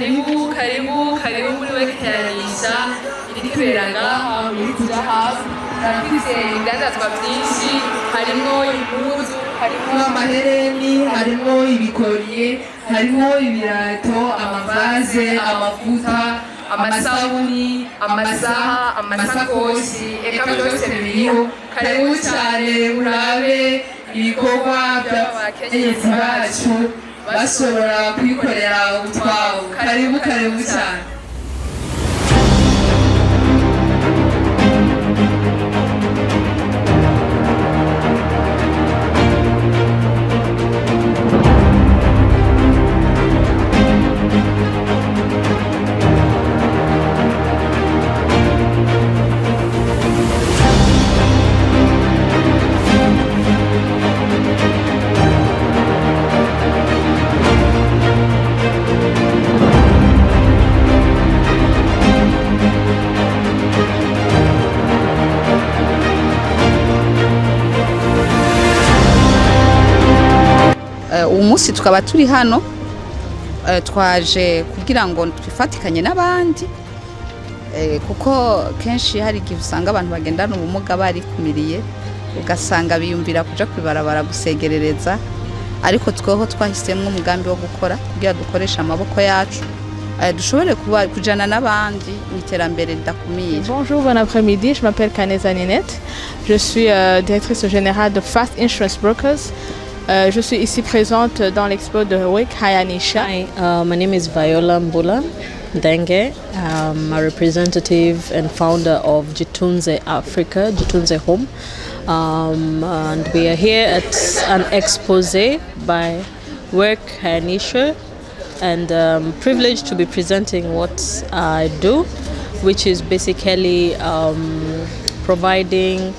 karibu muri wekeranisa irikibera ngaha muri Zahabu. Turafise ibidandazwa vyinshi, harimwo impuzu, harimwo amahereni, harimwo ibikoriye, harimwo ibirato, amavaze, amavuta, amasabuni, amasaha, amasakoshi, eka byose biriho. Karibu cyane urabe ibikorwa by'abakenyezi bacu bashobora kwikorera utwabo. Karibu cyane. Umunsi tukaba turi hano twaje kugira ngo twifatikanye n'abandi kuko kenshi hari igihe usanga abantu bagendana ubumuga barikumiriye ugasanga biyumvira kuja kwibarabara gusegerereza, ariko tweho twahisemo umugambi wo gukora kugira dukoresha amaboko yacu dushobore kujana n'abandi mu iterambere ridakumira. Bonjour, bon après-midi, je m'appelle Kaneza Ninette, je suis directrice générale de Fast Insurance Brokers. Je suis ici présente dans l'expo de WIC Hayanisha. Hi, my name is Viola Mbula Denge. I'm a representative and founder of Jitunze Africa, Jitunze Home. And we are here at an expose by WIC Hayanisha, and privileged to be presenting what I do, which is basically providing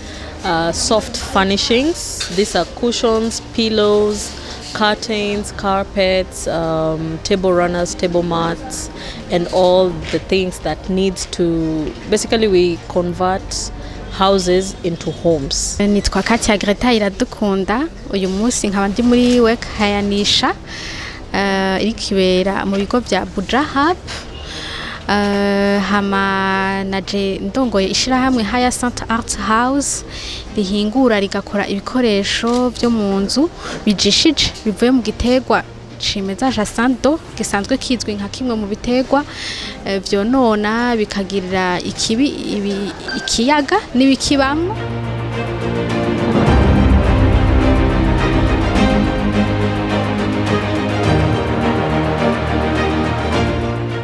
soft furnishings. These are cushions, pillows, curtains, carpets, table runners, table mats, and all the things that needs to, basically we convert houses into homes. Nitwa Katia Greta Iradukunda. Uyu munsi nkaba ndi muri WIC Hayanisha irikibera mu bigo bya Buja Hub. Hama naje ndongoye ishirahamwe Hyacinth Art House rihingura rigakora ibikoresho byo mu nzu bijishije bivuye mu gitegwa cimeza jasando gisanzwe kizwi nka kimwe mu bitegwa vyonona bikagirira ikiyaga n'ibikibamwo.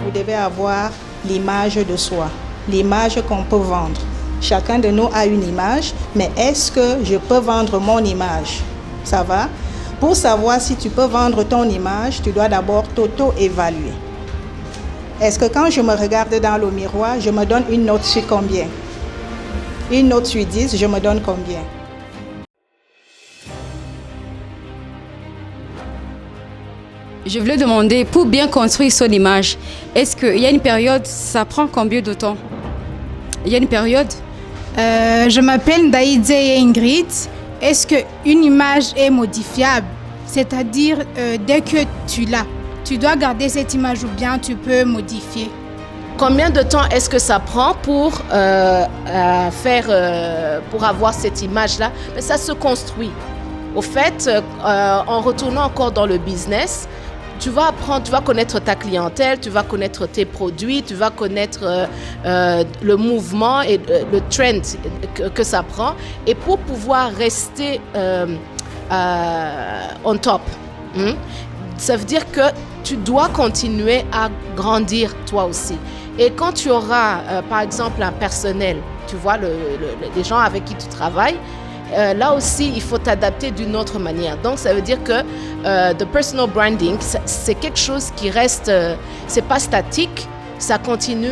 Vous devez avoir l'image de soi, l'image qu'on peut vendre. Chacun de nous a une image, mais est-ce que je peux vendre mon image? Ça va? Pour savoir si tu peux vendre ton image, tu dois d'abord t'auto-évaluer. Est-ce que quand je me regarde dans le miroir, je me donne une note sur combien? Une note sur 10, je me donne combien? Je voulais demander, pour bien construire son image, est-ce qu'il y a une période, ça prend combien de temps? Il y a une période? Je m'appelle Ndaïdze Ingrid. Est-ce qu'une image est modifiable? C'est-à-dire, dès que tu l'as, tu dois garder cette image ou bien tu peux modifier? Combien de temps est-ce que ça prend pour pour avoir cette image-là? Mais ça se construit. Au fait, en retournant encore dans le business, tu vas apprendre, tu vas connaître ta clientèle, tu vas connaître tes produits, tu vas connaître le mouvement et le trend que ça prend. Et pour pouvoir rester on top, ça veut dire que tu dois continuer à grandir toi aussi. Et quand tu auras, par exemple, un personnel, tu vois, les gens avec qui tu travailles, là aussi, il faut t'adapter d'une autre manière. Donc, ça veut dire que the personal branding, c'est quelque chose qui reste, c'est pas statique, ça continue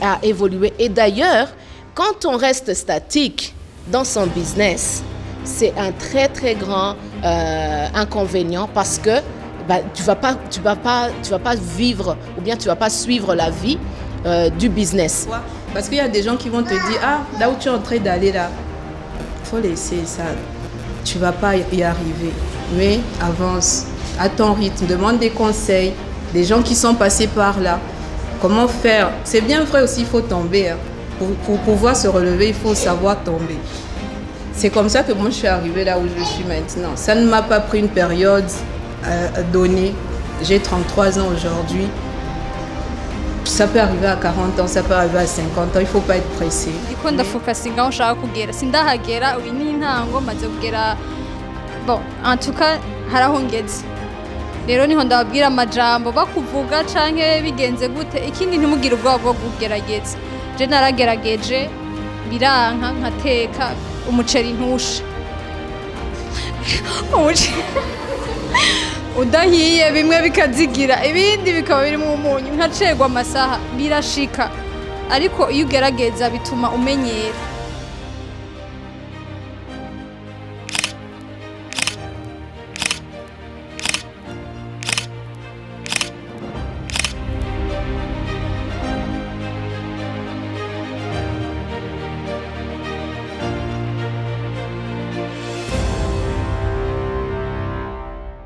à évoluer. Et d'ailleurs, quand on reste statique dans son business, c'est un très très grand inconvénient parce que tu vas pas vivre ou bien tu vas pas suivre la vie du business. Parce qu'il y a des gens qui vont te dire là où tu es en train d'aller là, faut laisser ça, tu vas pas y arriver, mais avance à ton rythme, demande des conseils, des gens qui sont passés par là. Comment faire? C'est bien vrai aussi, il faut tomber. Hein. Pour pouvoir se relever, il faut savoir tomber. C'est comme ça que moi je suis arrivée là où je suis maintenant. Ça ne m'a pas pris une période donnée. J'ai 33 ans aujourd'hui. Ça peut arriver à 40 ans, ça peut arriver à 50 ans, il ne faut pas être pressé. Ndiko ndafokasinga aho nshaka kugera sindahagera uyu ni intango maze kugera bon en tout cas harahongeze rero niho ndababwira amajambo bakuvuga canke bigenze gute ikindi ntimugire ubwoba bwo kugerageza je naragerageje biranka nkateka umuceri ntushe udahiye bimwe bikazigira ibindi bikaba birimo umunyu nkacegwa amasaha birashika ariko iyo ugerageza bituma umenyera